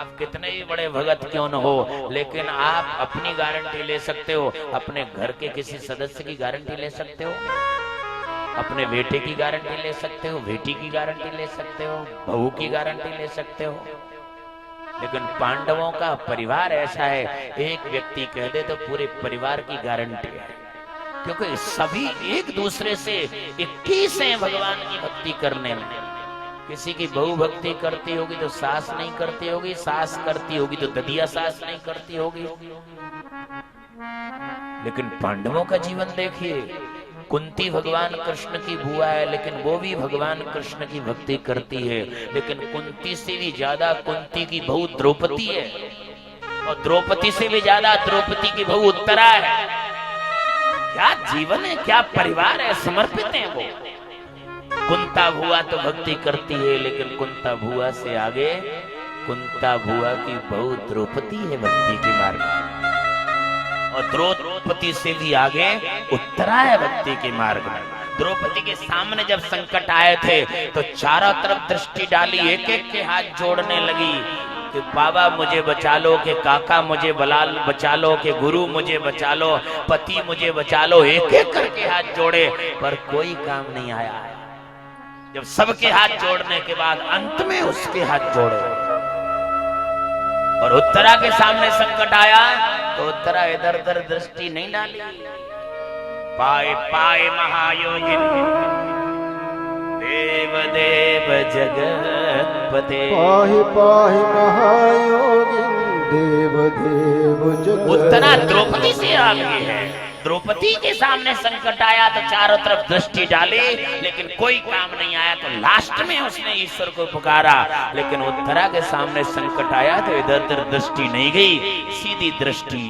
आप कितने ही बड़े भगत क्यों न हो, लेकिन आप अपनी गारंटी ले सकते हो, अपने घर के किसी सदस्य की गारंटी ले सकते हो, अपने बेटे की गारंटी ले सकते हो, बेटी की गारंटी ले सकते हो, बहू की गारंटी ले सकते हो। लेकिन पांडवों का परिवार ऐसा है, एक व्यक्ति कह दे तो पूरे परिवार की गारंटी है, क्योंकि सभी एक दूसरे से 21 हैं भगवान की भक्ति करने में। किसी की बहू भक्ति करती होगी तो सास नहीं करती होगी, सास करती होगी तो ददिया सास नहीं करती होगी। लेकिन पांडवों का जीवन देखिए, कुंती भगवान कृष्ण की बुआ है, लेकिन वो भी भगवान कृष्ण की भक्ति करती है। लेकिन कुंती से भी ज्यादा कुंती की बहू द्रौपदी है, और द्रौपदी से भी ज्यादा द्रौपदी की बहू उत्तरा है। क्या जीवन है, क्या परिवार है, समर्पित है वो। कुंता भुआ तो भक्ति करती है, लेकिन कुंता भुआ से आगे कुंता भुआ की बहू द्रौपदी है भक्ति के मार्ग में, और द्रौपदी से भी आगे उत्तरा है भक्ति के मार्ग में। द्रौपदी के सामने जब संकट आए थे तो चारों तरफ दृष्टि डाली, एक एक के हाथ जोड़ने लगी कि बाबा मुझे बचा लो, कि काका मुझे बचा लो, कि गुरु मुझे बचा लो, पति मुझे बचा लो। एक एक करके हाथ जोड़े पर कोई काम नहीं आया। जब सबके हाथ जोड़ने के बाद अंत में उसके हाथ जोड़े और उत्तरा के सामने संकट आया तो उत्तरा इधर उधर दृष्टि नहीं डाली। पाए पाए महायोगिन देव देव जगतपते, पाहि पाहि महायोगिन देव देव जगतपते। उत्तरा द्रौपदी से आगे है। द्रौपदी के सामने संकट आया तो चारों तरफ दृष्टि डाली, लेकिन कोई काम नहीं आया, तो लास्ट में उसने ईश्वर को पुकारा। लेकिन उत्तरा के सामने संकट आया तो इधर उधर दृष्टि नहीं गई, सीधी दृष्टि